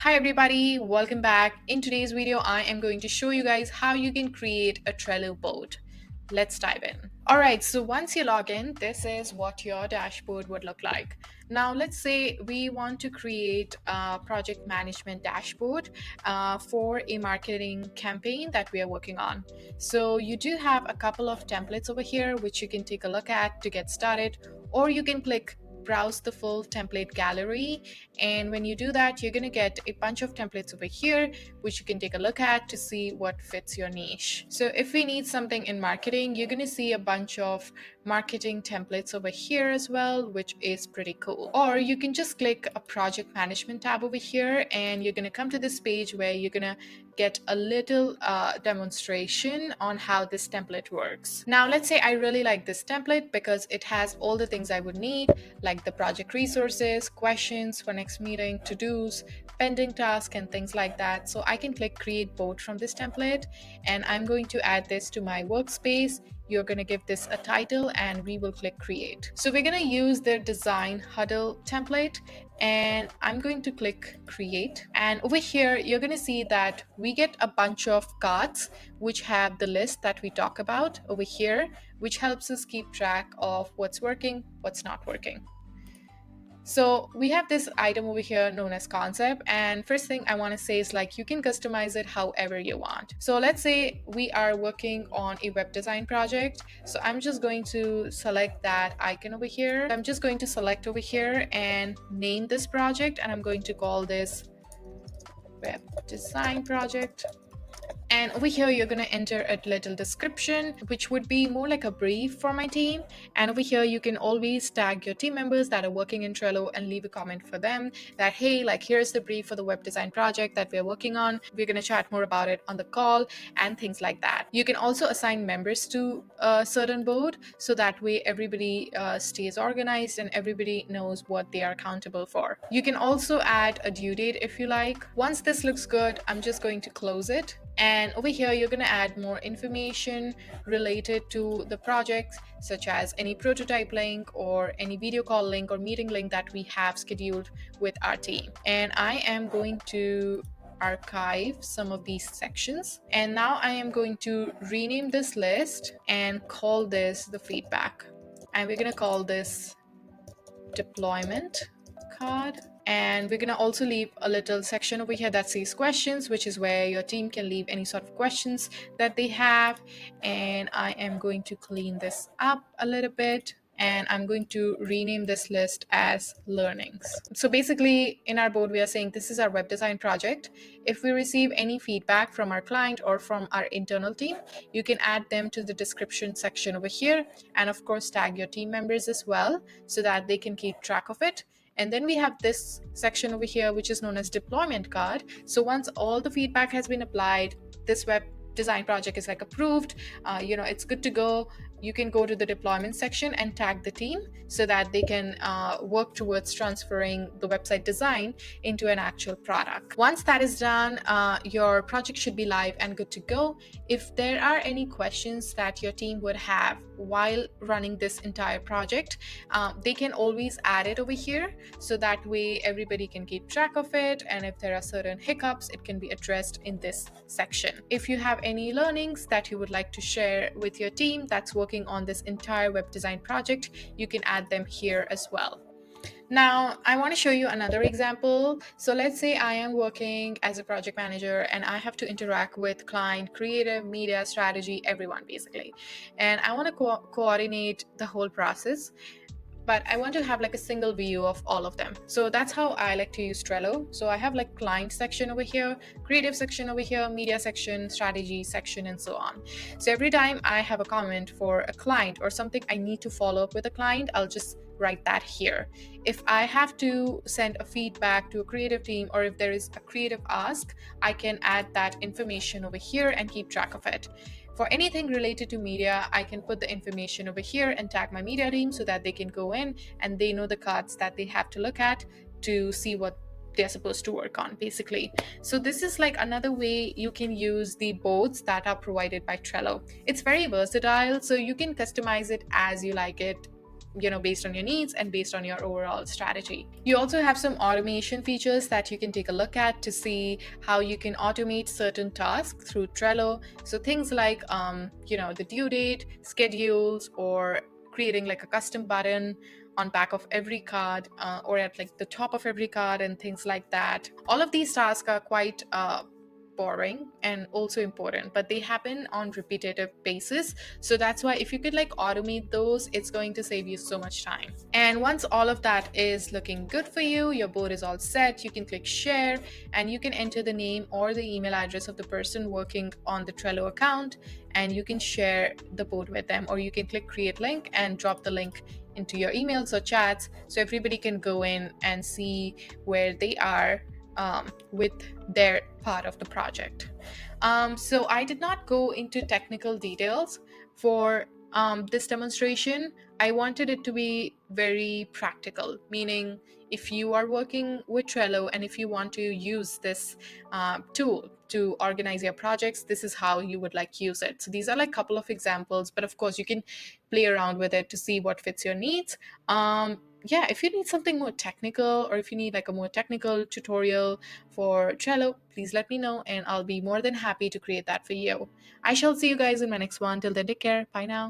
Hi everybody, welcome back. In today's video, I am going to show you guys how you can create a Trello board. Let's dive in. All right, so once you log in, this is what your dashboard would look like. Now, let's say we want to create a project management dashboard for a marketing campaign that we are working on. So you do have a couple of templates over here, which you can take a look at to get started, or you can click browse the full template gallery, and when you do that you're going to get a bunch of templates over here which you can take a look at to see what fits your niche. So if we need something in marketing, you're going to see a bunch of marketing templates over here as well, which is pretty cool. Or you can just click a project management tab over here and you're going to come to this page where you're going to get a little demonstration on how this template works. Now let's say I really like this template because it has all the things I would need, like the project resources, questions for next meeting, to-dos, pending tasks, and things like that. So I can click create board from this template, and I'm going to add this to my workspace. You're going to give this a title and we will click create. So we're going to use the design huddle template, and I'm going to click create, and over here you're going to see that we get a bunch of cards which have the list that we talk about over here, which helps us keep track of what's working, what's not working. So we have this item over here known as concept, and first thing I want to say is like you can customize it however you want. So let's say we are working on a web design project. So I'm just going to select that icon over here. I'm just going to select over here and name this project, and I'm going to call this web design project. And over here, you're going to enter a little description, which would be more like a brief for my team. And over here, you can always tag your team members that are working in Trello and leave a comment for them that, hey, like here's the brief for the web design project that we're working on. We're going to chat more about it on the call and things like that. You can also assign members to a certain board so that way everybody stays organized and everybody knows what they are accountable for. You can also add a due date if you like. Once this looks good, I'm just going to close it. And over here, you're going to add more information related to the project, such as any prototype link or any video call link or meeting link that we have scheduled with our team. And I am going to archive some of these sections. And now I am going to rename this list and call this the feedback. And we're going to call this deployment card. And we're going to also leave a little section over here that says questions, which is where your team can leave any sort of questions that they have. And I am going to clean this up a little bit, and I'm going to rename this list as learnings. So basically in our board, we are saying this is our web design project. If we receive any feedback from our client or from our internal team, you can add them to the description section over here. And of course, tag your team members as well so that they can keep track of it. And then we have this section over here, which is known as deployment card. So once all the feedback has been applied, this web design project is like approved, it's good to go. You can go to the deployment section and tag the team so that they can work towards transferring the website design into an actual product. Once that is done, your project should be live and good to go. If there are any questions that your team would have while running this entire project, they can always add it over here so that way everybody can keep track of it. And if there are certain hiccups, it can be addressed in this section. If you have any learnings that you would like to share with your team that's working on this entire web design project, you can add them here as well. Now, I want to show you another example. So let's say I am working as a project manager and I have to interact with client, creative, media, strategy, everyone basically. And I want to coordinate the whole process, but I want to have like a single view of all of them. So that's how I like to use Trello. So I have like client section over here, creative section over here, media section, strategy section, and so on. So every time I have a comment for a client or something I need to follow up with a client, I'll just write that here. If I have to send a feedback to a creative team, or if there is a creative ask, I can add that information over here and keep track of it. For anything related to media, I can put the information over here and tag my media team so that they can go in and they know the cards that they have to look at to see what they're supposed to work on basically. So this is like another way you can use the boards that are provided by Trello. It's very versatile, so you can customize it as you like it. based on your needs and based on your overall strategy. You also have some automation features that you can take a look at to see how you can automate certain tasks through Trello. So things like the due date, schedules, or creating like a custom button on back of every card, or at like the top of every card, and things like that. All of these tasks are quite boring and also important, but they happen on repetitive basis. So that's why if you could like automate those, it's going to save you so much time. And once all of that is looking good for you, your board is all set, you can click share, and you can enter the name or the email address of the person working on the Trello account, and you can share the board with them, or you can click create link and drop the link into your emails or chats so everybody can go in and see where they are with their part of the project. So I did not go into technical details for this demonstration. I wanted it to be very practical, meaning if you are working with Trello and if you want to use this tool to organize your projects, this is how you would like use it. So these are like a couple of examples, but of course you can play around with it to see what fits your needs. Yeah, if you need something more technical, or if you need like a more technical tutorial for Trello, please let me know and I'll be more than happy to create that for you. I shall see you guys in my next one. Till then, take care. Bye now.